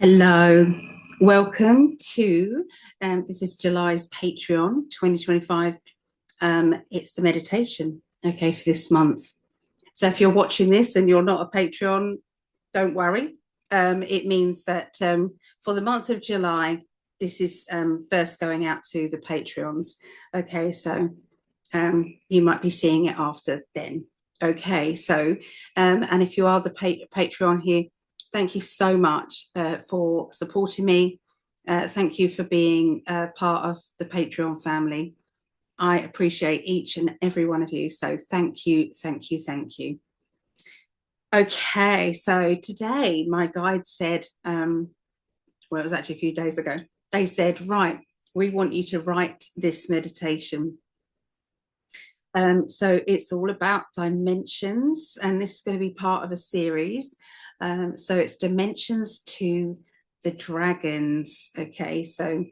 Hello, welcome to this is July's Patreon 2025. It's the meditation, okay, for this month. So if you're watching this and you're not a Patreon, don't worry. It means that for the month of July, this is first going out to the Patreons. Okay, so you might be seeing it after then. Okay, so and if you are the Patreon here, thank you so much for supporting me. Thank you for being part of the Patreon family. I appreciate each and every one of you. So thank you, thank you, thank you. Okay, so today my guide said, well, it was actually a few days ago, they said, right, we want you to write this meditation. So it's all about dimensions, and this is going to be part of a series. So it's dimensions to the dragons. Okay, so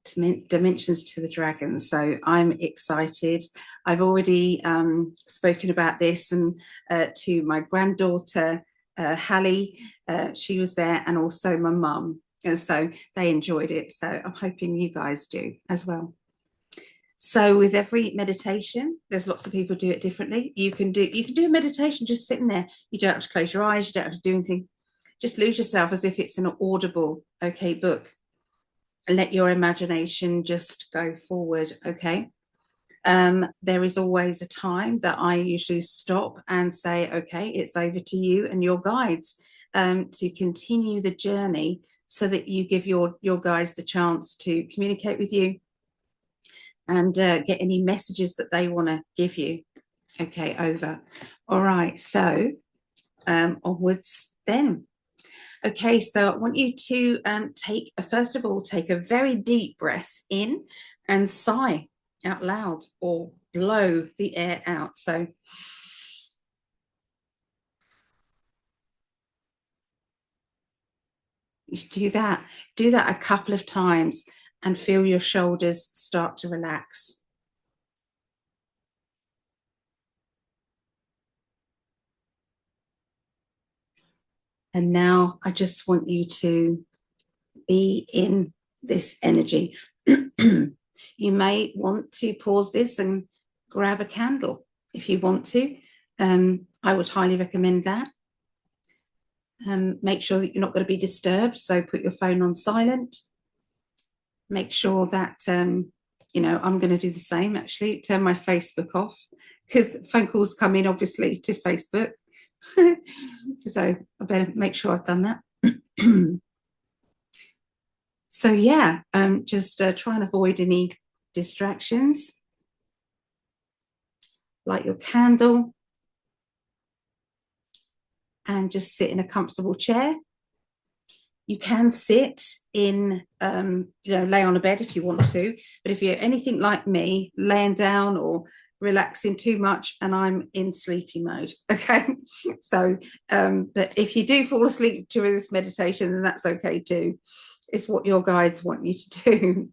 dimensions to the dragons. So I'm excited. I've already spoken about this and to my granddaughter, Hallie. She was there, and also my mum. And so they enjoyed it. So I'm hoping you guys do as well. So with every meditation, there's lots of people do it differently. You can do a meditation just sitting there. You don't have to close your eyes. You don't have to do anything. Just lose yourself as if it's an audible, okay, book. And let your imagination just go forward, okay? There is always a time that I usually stop and say, okay, it's over to you and your guides to continue the journey so that you give your guides the chance to communicate with you and get any messages that they want to give you. Okay, over. All right, so onwards then. Okay, so I want you to first of all, take a very deep breath in and sigh out loud or blow the air out. So you do that a couple of times and feel your shoulders start to relax. And now I just want you to be in this energy. You may want to pause this and grab a candle if you want to. I would highly recommend that. Make sure that you're not going to be disturbed, so put your phone on silent. Make sure that I'm going to do the same, actually. Turn my Facebook off because phone calls come in, obviously, to Facebook. So I better make sure I've done that. So yeah, just try and avoid any distractions. Light your candle and just sit in a comfortable chair. You can sit in, lay on a bed if you want to, but if you're anything like me, laying down or relaxing too much, and I'm in sleepy mode, okay? So, but if you do fall asleep during this meditation, then that's okay too. It's what your guides want you to do.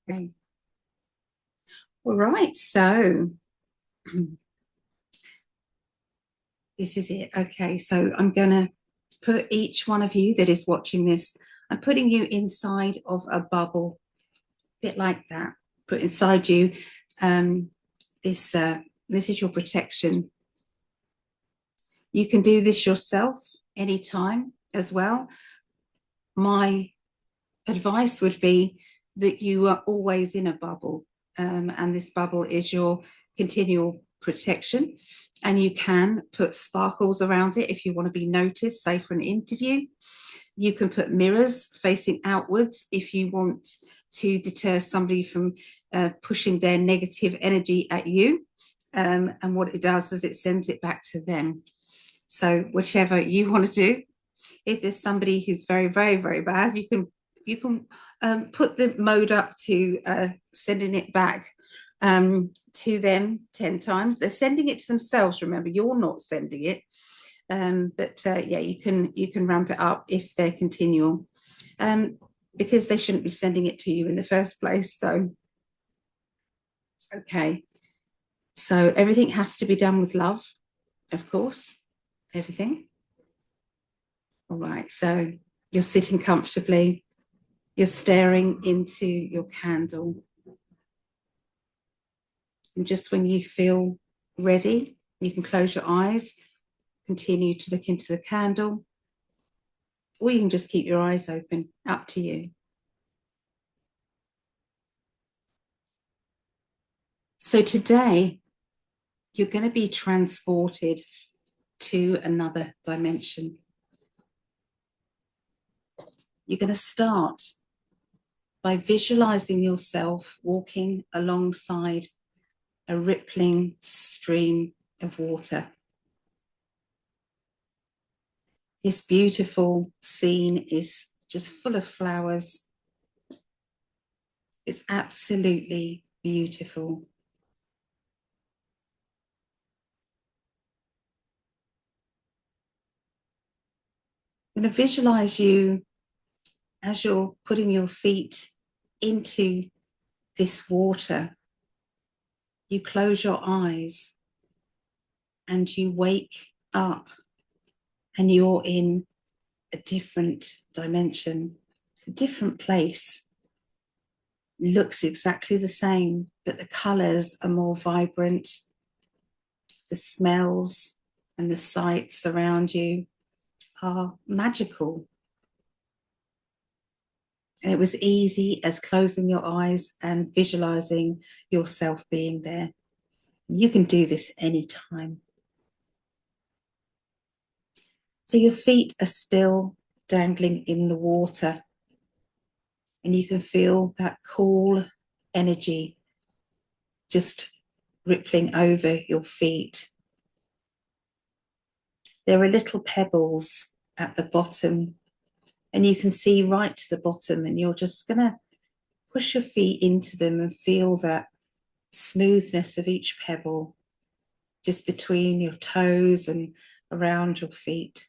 Okay. All right, so this is it. Okay, so I'm going to put each one of you that is watching this, I'm putting you inside of a bubble, a bit like that. Put inside you, this is your protection. You can do this yourself anytime as well. My advice would be that you are always in a bubble, and this bubble is your continual protection, and you can put sparkles around it if you want to be noticed, say for an interview. You can put mirrors facing outwards if you want to deter somebody from pushing their negative energy at you, and what it does is it sends it back to them. So whichever you want to do. If there's somebody who's very, very, very bad, you can put the mode up to sending it back to them 10 times. They're sending it to themselves, remember, you're not sending it. But yeah, you can ramp it up if they're continual, because they shouldn't be sending it to you in the first place. So okay, so everything has to be done with love, of course, everything. All right, so you're sitting comfortably, you're staring into your candle. And just when you feel ready, you can close your eyes, continue to look into the candle, or you can just keep your eyes open, up to you. So today, you're going to be transported to another dimension. You're going to start by visualizing yourself walking alongside a rippling stream of water. This beautiful scene is just full of flowers. It's absolutely beautiful. I'm going to visualize you as you're putting your feet into this water. You close your eyes and you wake up and you're in a different dimension, a different place. Looks exactly the same, but the colors are more vibrant. The smells and the sights around you are magical. And it was easy as closing your eyes and visualizing yourself being there. You can do this anytime. So your feet are still dangling in the water, and you can feel that cool energy just rippling over your feet. There are little pebbles at the bottom, and you can see right to the bottom, and you're just going to push your feet into them and feel that smoothness of each pebble just between your toes and around your feet.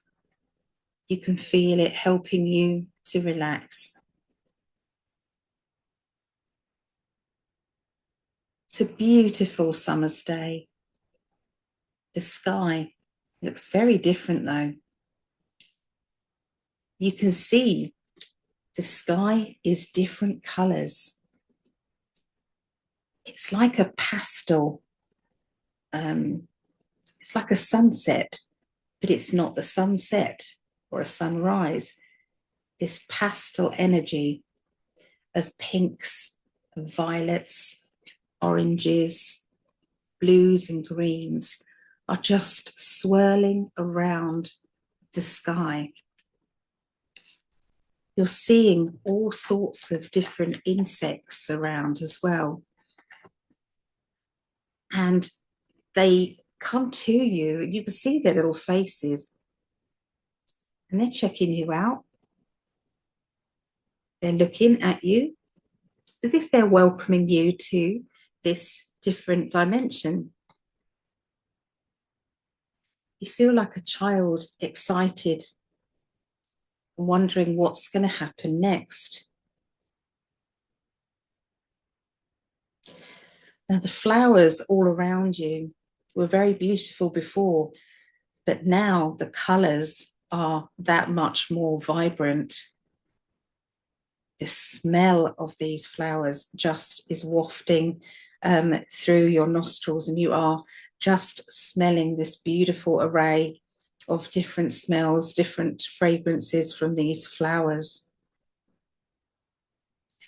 You can feel it helping you to relax. It's a beautiful summer's day. The sky looks very different though. You can see the sky is different colours. It's like a pastel. It's like a sunset, but it's not the sunset or a sunrise. This pastel energy of pinks, violets, oranges, blues and greens are just swirling around the sky. You're seeing all sorts of different insects around as well. And they come to you, and you can see their little faces, and they're checking you out. They're looking at you as if they're welcoming you to this different dimension. You feel like a child, excited, wondering what's going to happen next. Now, the flowers all around you were very beautiful before, but now the colours are that much more vibrant. The smell of these flowers just is wafting through your nostrils, and you are just smelling this beautiful array of different smells, different fragrances from these flowers.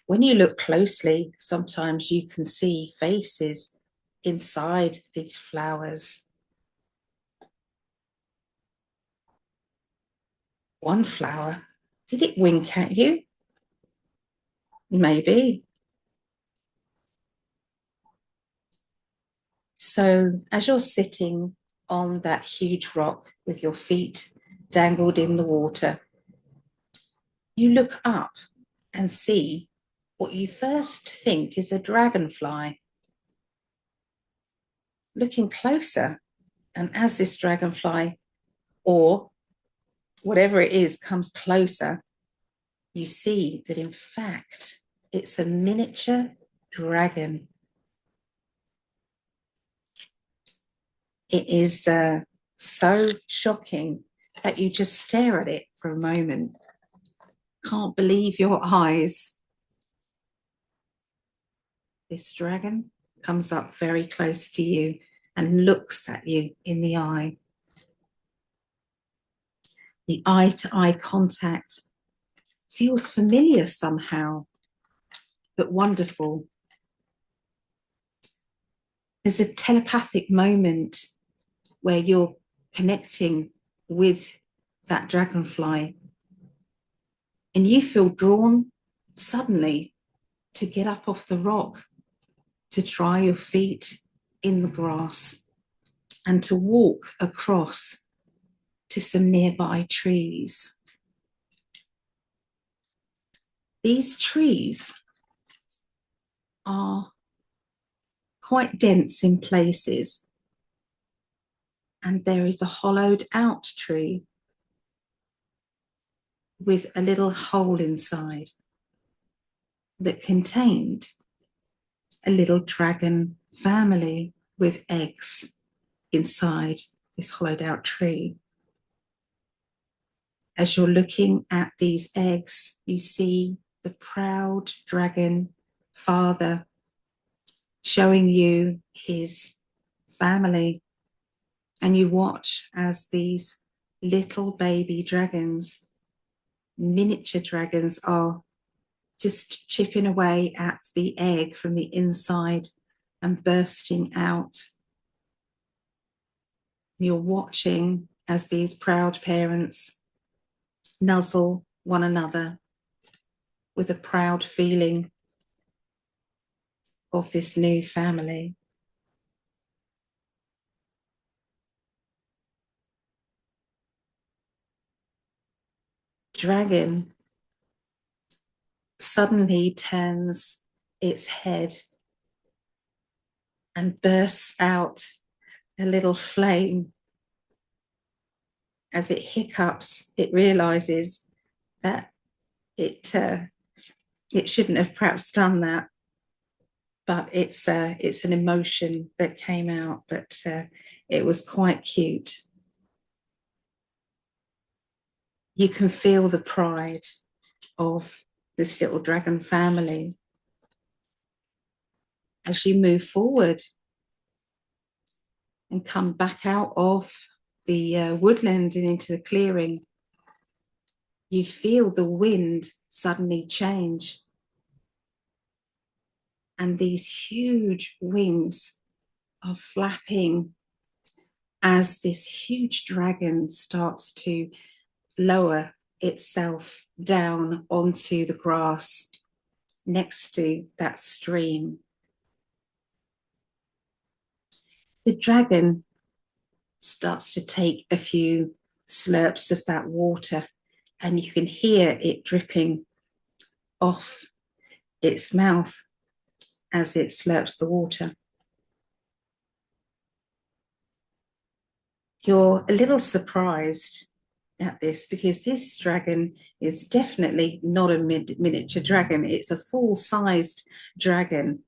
When you look closely, sometimes you can see faces inside these flowers. One flower, did it wink at you? Maybe. So as you're sitting on that huge rock with your feet dangled in the water, you look up and see what you first think is a dragonfly. Looking closer, and as this dragonfly, or whatever it is, comes closer, you see that in fact it's a miniature dragon. It is so shocking that you just stare at it for a moment. Can't believe your eyes. This dragon comes up very close to you and looks at you in the eye. The eye-to-eye contact feels familiar somehow, but wonderful. There's a telepathic moment where you're connecting with that dragonfly, and you feel drawn suddenly to get up off the rock, to dry your feet in the grass, and to walk across to some nearby trees. These trees are quite dense in places, and there is a hollowed out tree with a little hole inside that contained a little dragon family with eggs inside this hollowed out tree. As you're looking at these eggs, you see the proud dragon father showing you his family, and you watch as these little baby dragons, miniature dragons, are just chipping away at the egg from the inside and bursting out. You're watching as these proud parents nuzzle one another with a proud feeling of this new family. Dragon suddenly turns its head and bursts out a little flame. As it hiccups, it realizes that it shouldn't have perhaps done that, but it's an emotion that came out, but it was quite cute. You can feel the pride of this little dragon family as you move forward and come back out of the woodland and into the clearing. You feel the wind suddenly change, and these huge wings are flapping as this huge dragon starts to lower itself down onto the grass next to that stream. The dragon starts to take a few slurps of that water, and you can hear it dripping off its mouth as it slurps the water. You're a little surprised at this because this dragon is definitely not a miniature dragon. It's a full-sized dragon.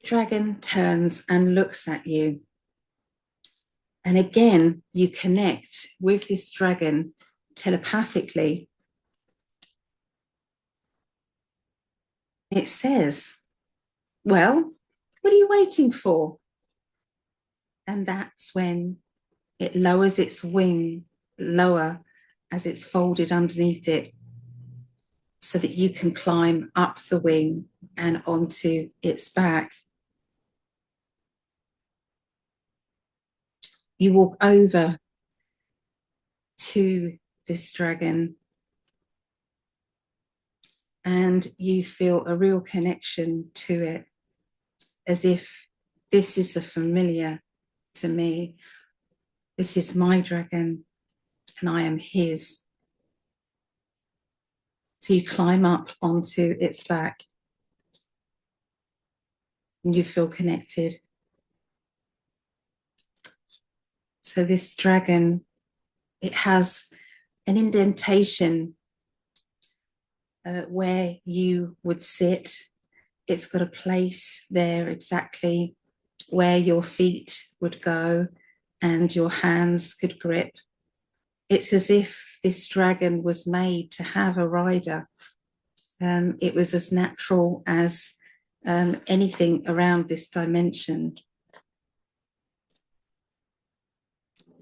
Dragon turns and looks at you. And again, you connect with this dragon telepathically. It says, "Well, what are you waiting for?" And that's when it lowers its wing lower as it's folded underneath it, so that you can climb up the wing and onto its back. You walk over to this dragon and you feel a real connection to it, as if this is a familiar to me. This is my dragon and I am his. So you climb up onto its back and you feel connected. So this dragon, it has an indentation where you would sit. It's got a place there exactly where your feet would go, and your hands could grip. It's as if this dragon was made to have a rider. It was as natural as anything around this dimension.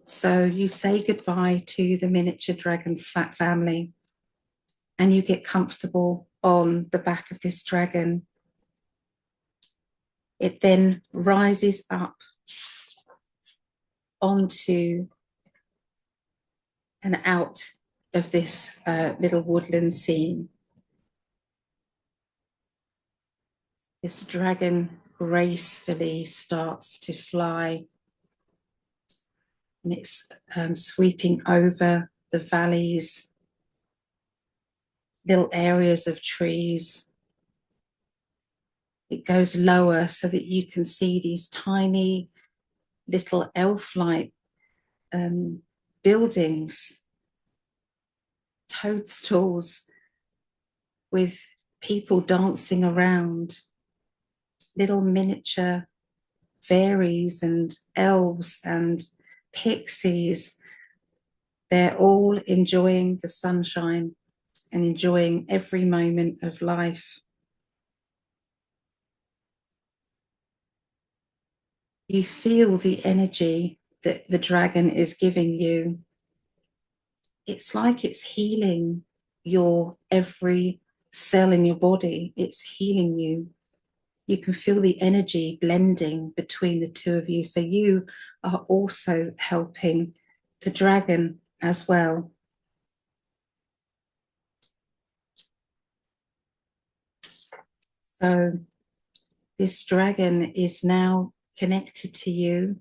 So you say goodbye to the miniature dragon family, and you get comfortable on the back of this dragon. It then rises up onto and out of this little woodland scene. This dragon gracefully starts to fly, and it's sweeping over the valleys, little areas of trees. It goes lower so that you can see these tiny little elf-like buildings, toadstools with people dancing around, little miniature fairies and elves and pixies. They're all enjoying the sunshine and enjoying every moment of life. You feel the energy that the dragon is giving you. It's like it's healing your every cell in your body. It's healing you. You can feel the energy blending between the two of you. So you are also helping the dragon as well. So this dragon is now connected to you,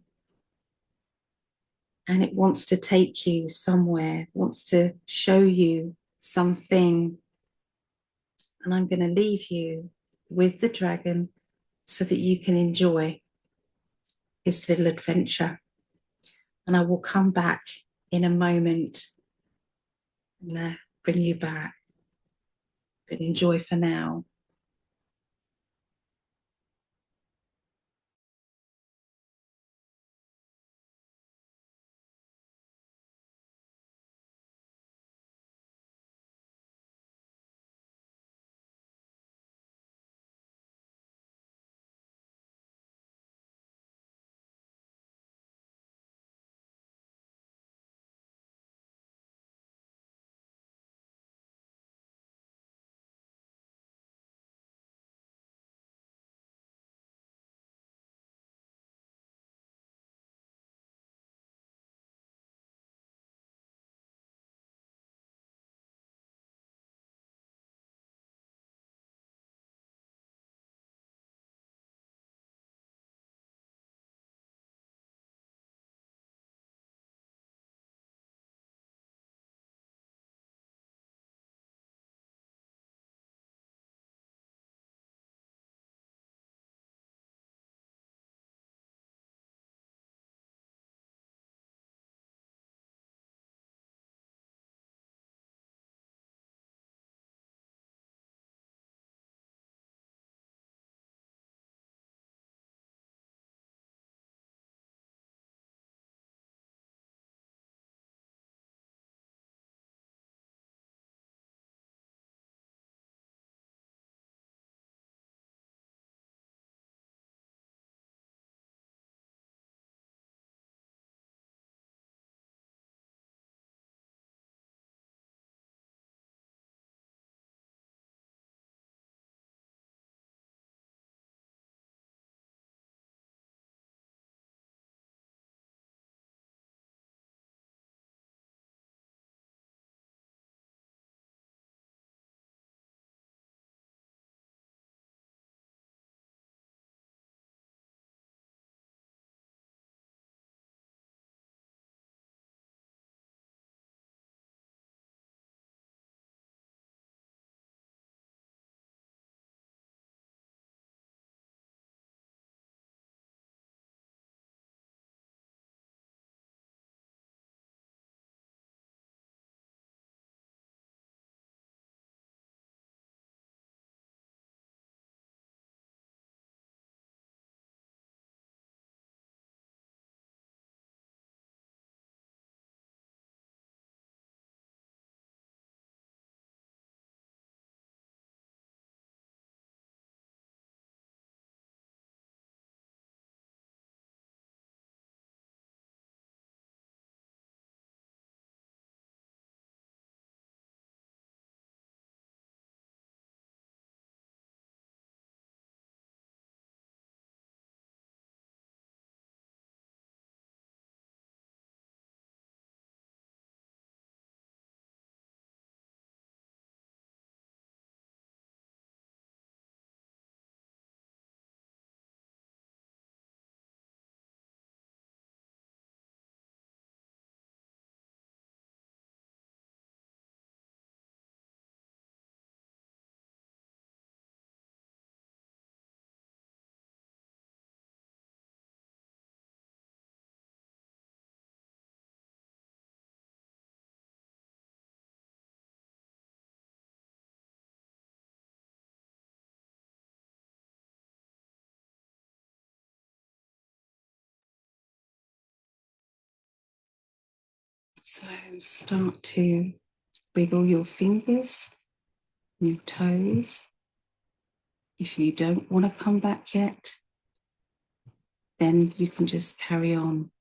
and it wants to take you somewhere, wants to show you something. And I'm going to leave you with the dragon so that you can enjoy this little adventure. And I will come back in a moment and bring you back. But enjoy for now. So start to wiggle your fingers, your toes. If you don't want to come back yet, then you can just carry on.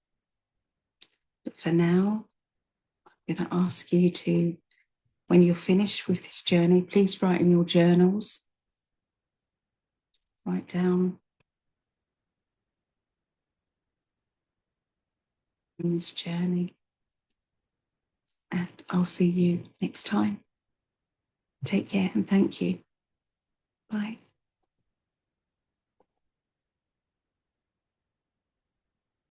But for now, I'm going to ask you to, when you're finished with this journey, please write in your journals. Write down in this journey. And I'll see you next time. Take care and thank you. Bye.